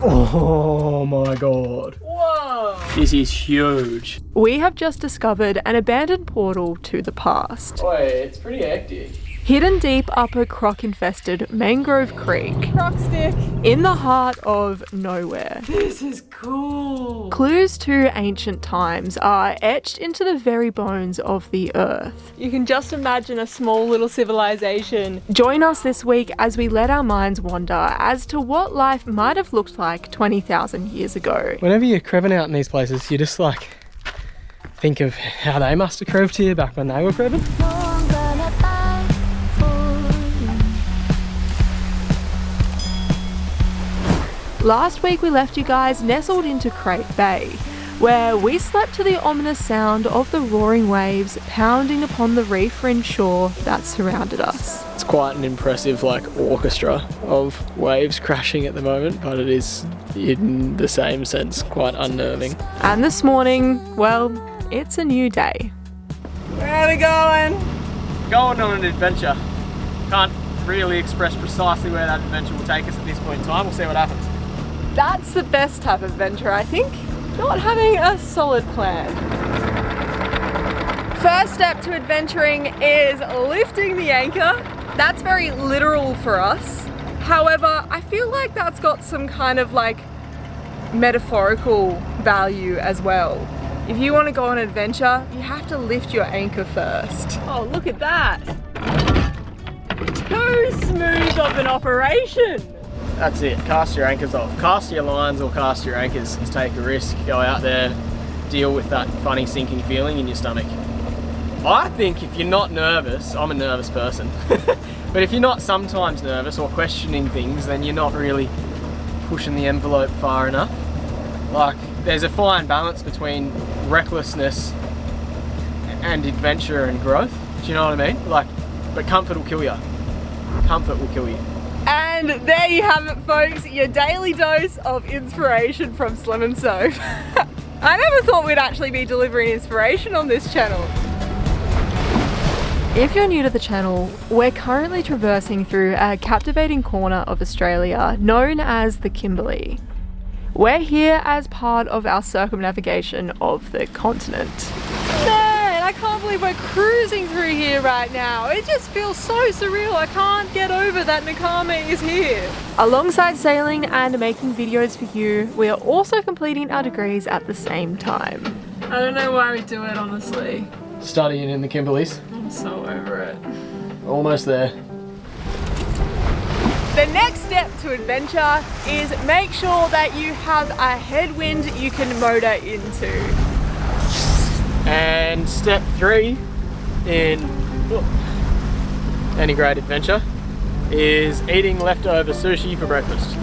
Oh my god. Whoa! This is huge. We have just discovered an abandoned portal to the past. Boy, it's pretty hectic. Hidden deep up a croc-infested mangrove creek. Croc stick. In the heart of nowhere. This is cool. Clues to ancient times are etched into the very bones of the earth. You can just imagine a small little civilization. Join us this week as we let our minds wander as to what life might have looked like 20,000 years ago. Whenever you're crebbing out in these places, you just like think of how they must have crebbed here back when they were crebbing. Last week we left you guys nestled into Crate Bay, where we slept to the ominous sound of the roaring waves pounding upon the reef-fringed shore that surrounded us. It's quite an impressive orchestra of waves crashing at the moment, but it is in the same sense quite unnerving. And this morning, well, it's a new day. Where are we going? Going on an adventure. Can't really express precisely where that adventure will take us at this point in time. We'll see what happens. That's the best type of adventure, I think. Not having a solid plan. First step to adventuring is lifting the anchor. That's very literal for us. However, I feel like that's got some kind of metaphorical value as well. If you want to go on an adventure, you have to lift your anchor first. Oh, look at that. Too smooth of an operation. That's it, cast your anchors off. Cast your lines or cast your anchors. Just take a risk, go out there, deal with that funny sinking feeling in your stomach. I think if you're not nervous, I'm a nervous person, but if you're not sometimes nervous or questioning things, then you're not really pushing the envelope far enough. There's a fine balance between recklessness and adventure and growth. Do you know what I mean? But comfort will kill you. Comfort will kill you. And there you have it, folks, your daily dose of inspiration from Slim and Soph. I never thought we'd actually be delivering inspiration on this channel. If you're new to the channel, we're currently traversing through a captivating corner of Australia known as the Kimberley. We're here as part of our circumnavigation of the continent. Man, I can't believe we're cruising through here right now. It just feels so surreal. I can't get over that Nakama is here. Alongside sailing and making videos for you, we are also completing our degrees at the same time. I don't know why we do it, honestly. Studying in the Kimberleys. I'm so over it. Almost there. The next step to adventure is make sure that you have a headwind you can motor into. And step 3 in any great adventure is eating leftover sushi for breakfast.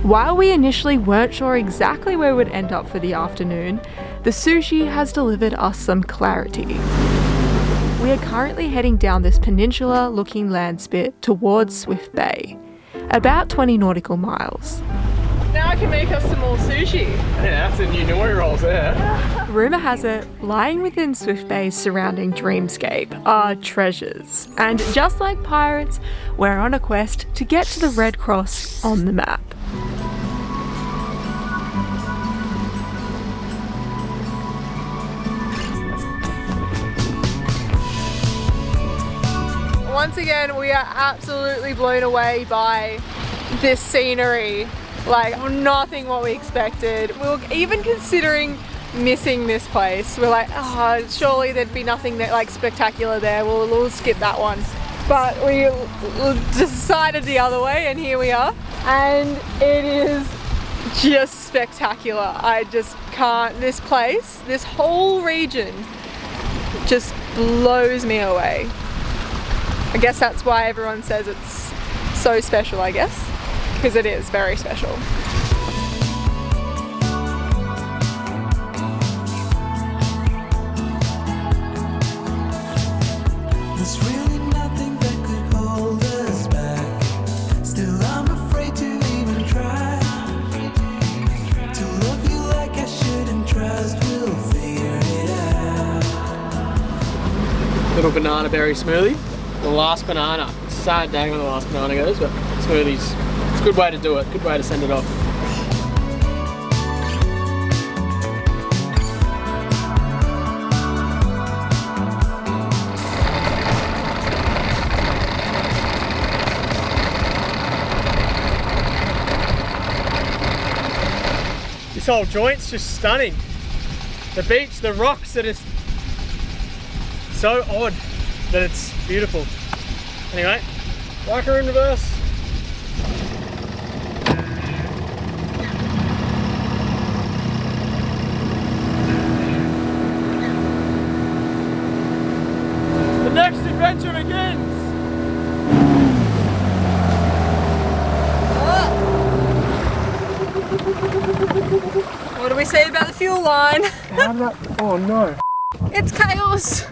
While we initially weren't sure exactly where we'd end up for the afternoon, the sushi has delivered us some clarity. We are currently heading down this peninsula-looking landspit towards Swift Bay, about 20 nautical miles. Now I can make us some more sushi. Yeah, that's a new nori rolls there. Rumour has it, lying within Swift Bay's surrounding dreamscape are treasures. And just like pirates, we're on a quest to get to the Red Cross on the map. Once again, we are absolutely blown away by this scenery. Nothing what we expected. We were even considering missing this place. We're like, oh, surely there'd be nothing that spectacular there. We'll skip that one. But we decided the other way, and here we are. And it is just spectacular. I just can't. This place, this whole region, just blows me away. I guess that's why everyone says it's so special, I guess, because it is very special. There's really nothing that could hold us back. Still, I'm afraid to even try. Little banana berry smoothie. The last banana. It's a sad day when the last banana goes, but smoothies, it's a good way to do it. Good way to send it off. This whole joint's just stunning. The beach, the rocks are just so odd that it's beautiful. Anyway, biker in reverse. The next adventure begins. What do we say about the fuel line? How did that? Oh no. It's chaos.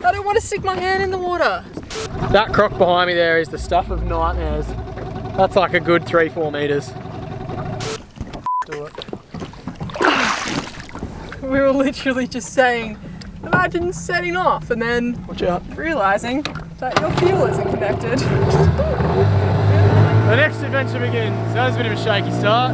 I don't want to stick my hand in the water. That croc behind me there is the stuff of nightmares. That's like a good 3-4 meters. Do it. We were literally just saying, imagine setting off and then Watch out. realizing that your fuel isn't connected. The next adventure begins. That was a bit of a shaky start.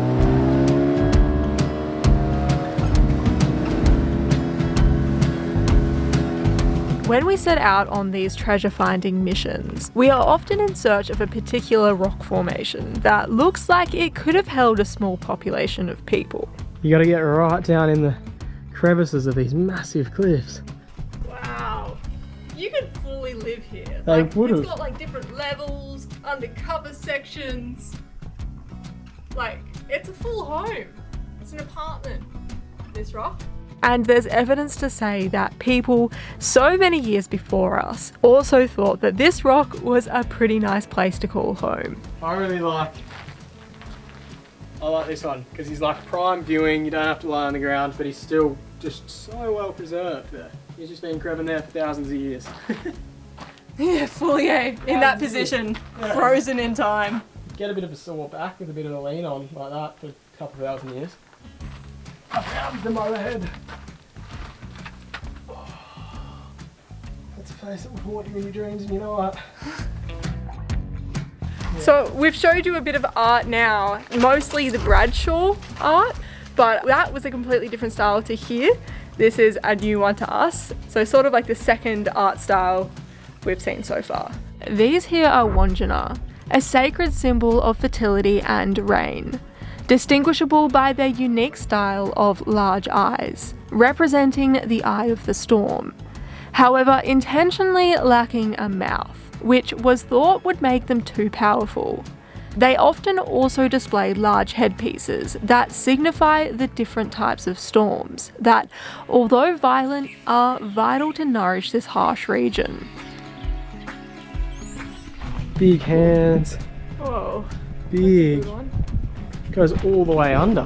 When we set out on these treasure finding missions, we are often in search of a particular rock formation that looks like it could have held a small population of people. You gotta get right down in the crevices of these massive cliffs. Wow, you could fully live here. They would've. It's got like different levels, undercover sections. Like, it's a full home. It's an apartment, this rock. And there's evidence to say that people so many years before us also thought that this rock was a pretty nice place to call home. I like this one because he's like prime viewing. You don't have to lie on the ground, but he's still just so well preserved there. He's just been crabbing there for thousands of years. Yeah, fully in that position, Yeah. frozen in time. Get a bit of a sore back with a bit of a lean on like that for a couple of thousand years. I found the motherhead. Oh, that's a face that would haunt you in your dreams, and you know what? So we've showed you a bit of art now, mostly the Bradshaw art, but that was a completely different style to here. This is a new one to us, so sort of like the second art style we've seen so far. These here are Wandjina, a sacred symbol of fertility and rain, distinguishable by their unique style of large eyes, representing the eye of the storm, however intentionally lacking a mouth, which was thought would make them too powerful. They often also display large headpieces that signify the different types of storms that, although violent, are vital to nourish this harsh region. Big hands, Whoa. big, goes all the way under.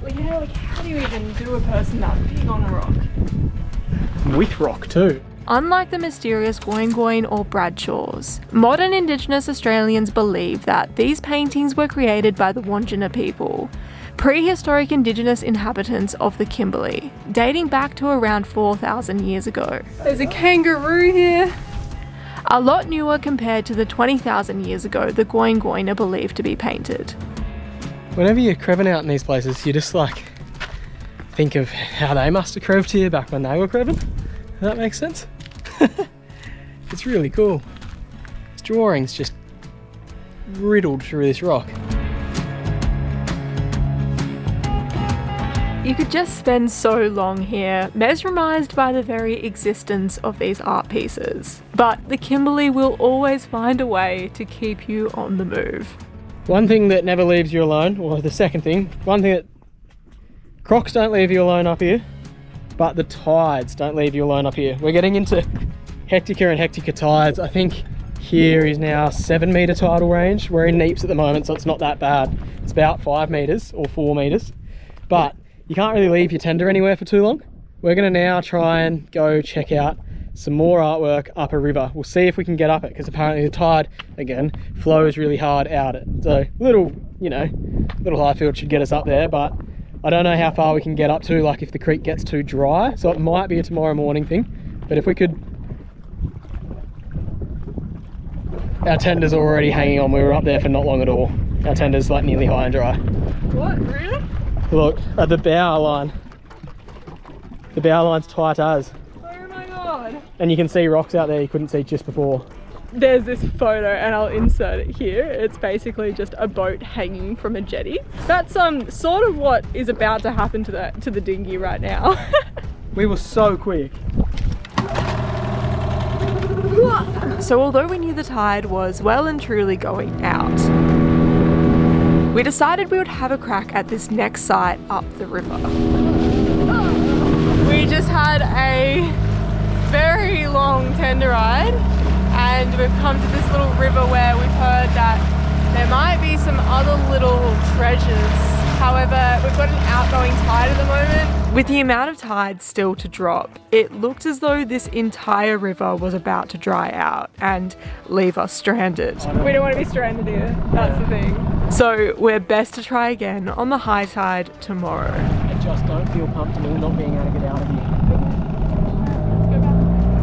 Well, yeah, like how do you even do a person that big on a rock? With rock too. Unlike the mysterious Goingoin or Bradshaws, modern Indigenous Australians believe that these paintings were created by the Wandjina people, prehistoric Indigenous inhabitants of the Kimberley, dating back to around 4,000 years ago. There's a kangaroo here. A lot newer compared to the 20,000 years ago the Goingoin are believed to be painted. Whenever you're crabbing out in these places, you just like think of how they must have craved here back when they were crabbing. Does that make sense? It's really cool. This drawing's just riddled through this rock. You could just spend so long here, mesmerised by the very existence of these art pieces. But the Kimberley will always find a way to keep you on the move. One thing that never leaves you alone, or the second thing, one thing that crocs don't leave you alone up here, but the tides don't leave you alone up here. We're getting into hectica and hectica tides. I think here is now 7 metre tidal range. We're in neeps at the moment, so it's not that bad. It's about 5 metres or 4 metres, but you can't really leave your tender anywhere for too long. We're gonna now try and go check out some more artwork up a river. We'll see if we can get up it, because apparently the tide, again, flows really hard out it. So little high field should get us up there, but I don't know how far we can get up to, like if the creek gets too dry. So it might be a tomorrow morning thing, but if we could Our tender's already hanging on. We were up there for not long at all. Our tender's like nearly high and dry. What, really? Look at the bow line. The bow line's tight as. Oh my god. And you can see rocks out there you couldn't see just before. There's this photo and I'll insert it here. It's basically just a boat hanging from a jetty. That's sort of what is about to happen to the dinghy right now. We were so quick. So although we knew the tide was well and truly going out, we decided we would have a crack at this next site up the river. We just had a very long tender ride and we've come to this little river where we've heard that there might be some other little treasures. However, we've got an outgoing tide at the moment. With the amount of tide still to drop, it looked as though this entire river was about to dry out and leave us stranded. We don't want to be stranded here, that's the thing. So we're best to try again on the high tide tomorrow. I just don't feel comfortable not being able to get out of here.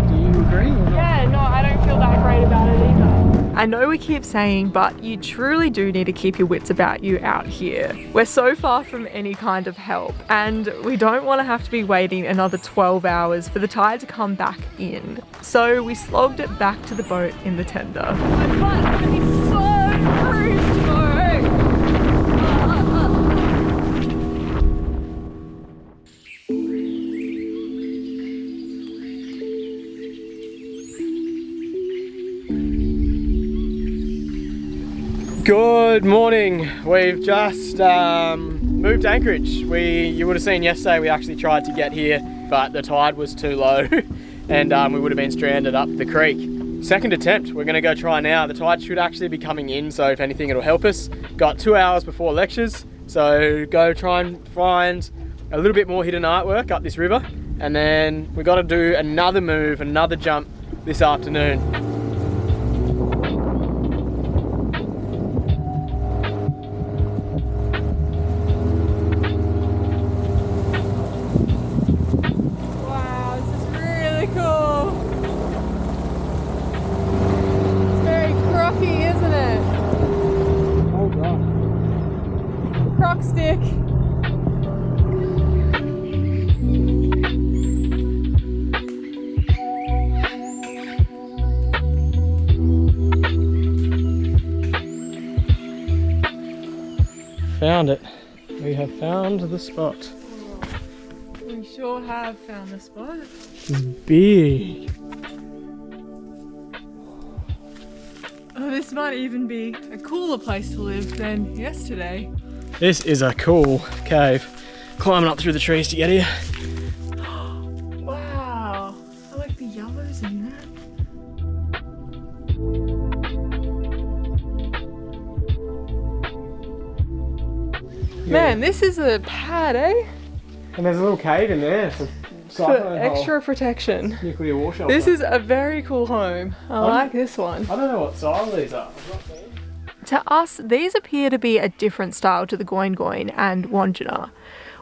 Do you agree or not? Yeah, no, I don't feel that great about it either. I know we keep saying, but you truly do need to keep your wits about you out here. We're so far from any kind of help, and we don't want to have to be waiting another 12 hours for the tide to come back in. So we slogged it back to the boat in the tender. My butt's gonna be so bruised tomorrow. Good morning. We've just moved anchorage. You would have seen yesterday we actually tried to get here, but the tide was too low and we would have been stranded up the creek. Second attempt, we're gonna go try now. The tide should actually be coming in, so if anything it'll help us. Got 2 hours before lectures, so go try and find a little bit more hidden artwork up this river, and then we got to do another move, another jump this afternoon. Croc stick. Found it. We have found the spot. We sure have found the spot. Big. Oh, this might even be a cooler place to live than yesterday. This is a cool cave. Climbing up through the trees to get here. Wow, I like the yellows in that. Yeah. Man, this is a pad, eh? And there's a little cave in there for For extra protection. Nuclear war shelter. This is a very cool home. I like this one. I don't know what style these are. I've not seen. To us, these appear to be a different style to the Goin Goin and Wandjina.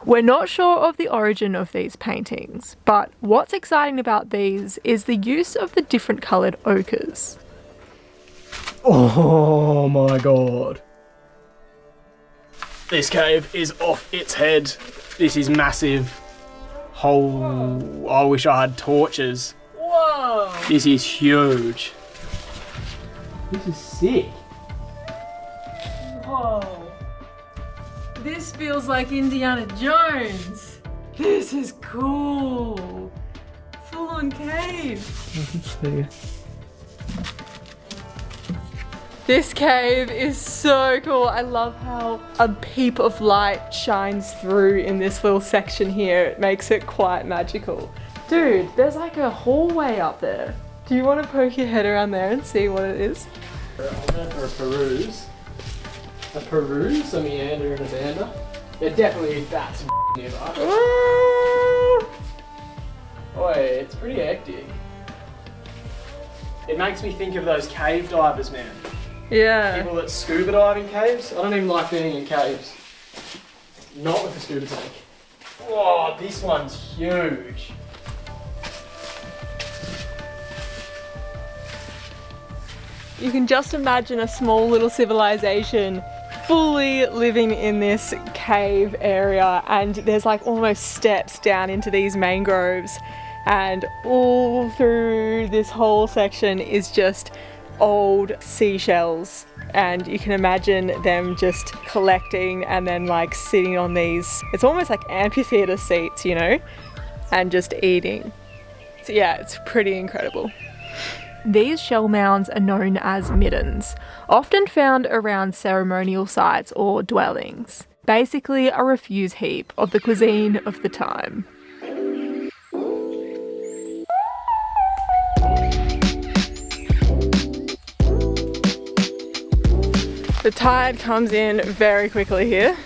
We're not sure of the origin of these paintings, but what's exciting about these is the use of the different coloured ochres. Oh my god. This cave is off its head. This is massive. Oh, I wish I had torches. Whoa! This is huge. This is sick. Whoa. This feels like Indiana Jones. This is cool. Full on cave. This cave is so cool. I love how a peep of light shines through in this little section here. It makes it quite magical. Dude, there's like a hallway up there. Do you want to poke your head around there and see what it is? I'll go for a peruse. A peruse, a meander and a bander. There definitely is bats nearby. Boy, it's pretty hectic. It makes me think of those cave divers, man. Yeah. People that scuba dive in caves. I don't even like being in caves. Not with a scuba tank. Whoa, this one's huge. You can just imagine a small little civilization fully living in this cave area, and there's like almost steps down into these mangroves, and all through this whole section is just old seashells, and you can imagine them just collecting and then like sitting on these, it's almost like amphitheater seats, you know, and just eating. So yeah, it's pretty incredible. These shell mounds are known as middens, often found around ceremonial sites or dwellings. Basically a refuse heap of the cuisine of the time. The tide comes in very quickly here.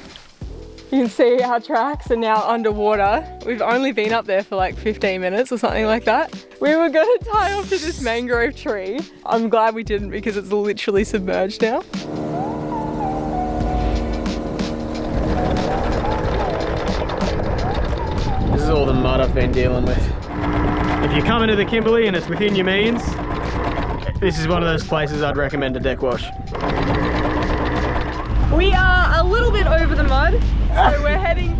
You can see our tracks are now underwater. We've only been up there for like 15 minutes or something like that. We were going to tie off to this mangrove tree. I'm glad we didn't because it's literally submerged now. This is all the mud I've been dealing with. If you come into the Kimberley and it's within your means, this is one of those places I'd recommend a deck wash. We are a little bit over the mud, so we're heading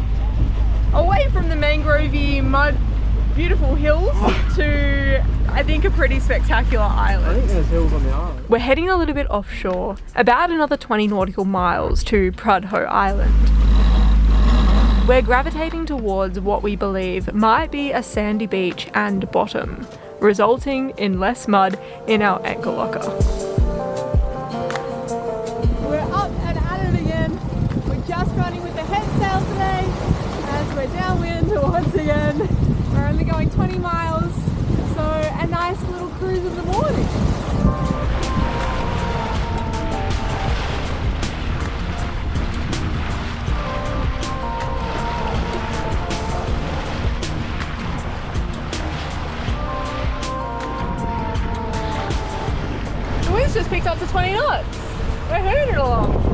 away from the mangrovey mud, beautiful hills to, I think, a pretty spectacular island. I think there's hills on the island. We're heading a little bit offshore, about another 20 nautical miles to Prudhoe Island. We're gravitating towards what we believe might be a sandy beach and bottom, resulting in less mud in our anchor locker. We're up and at it again. We're just running with the head sail today as we're downwind once again. We're only going 20 miles, so a nice little cruise in the morning. The wind's just picked up to 20 knots. We're hooting along.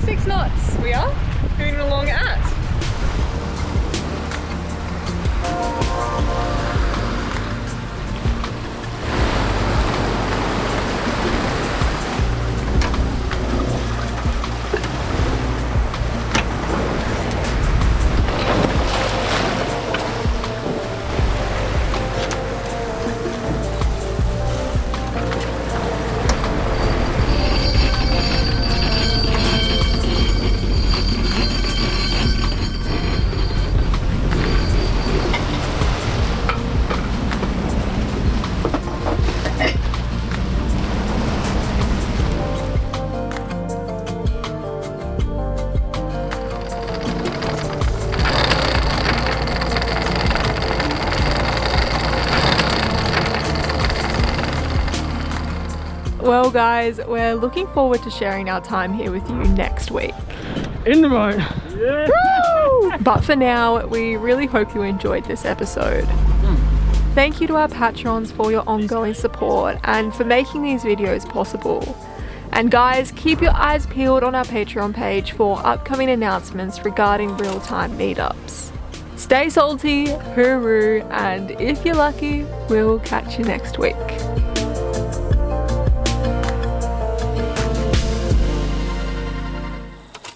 6 knots we are hooting along at. Well guys, we're looking forward to sharing our time here with you next week. In the boat. Yeah. Woo! But for now, we really hope you enjoyed this episode. Thank you to our patrons for your ongoing support and for making these videos possible. And guys, keep your eyes peeled on our Patreon page for upcoming announcements regarding real-time meetups. Stay salty, hooroo, and if you're lucky, we'll catch you next week.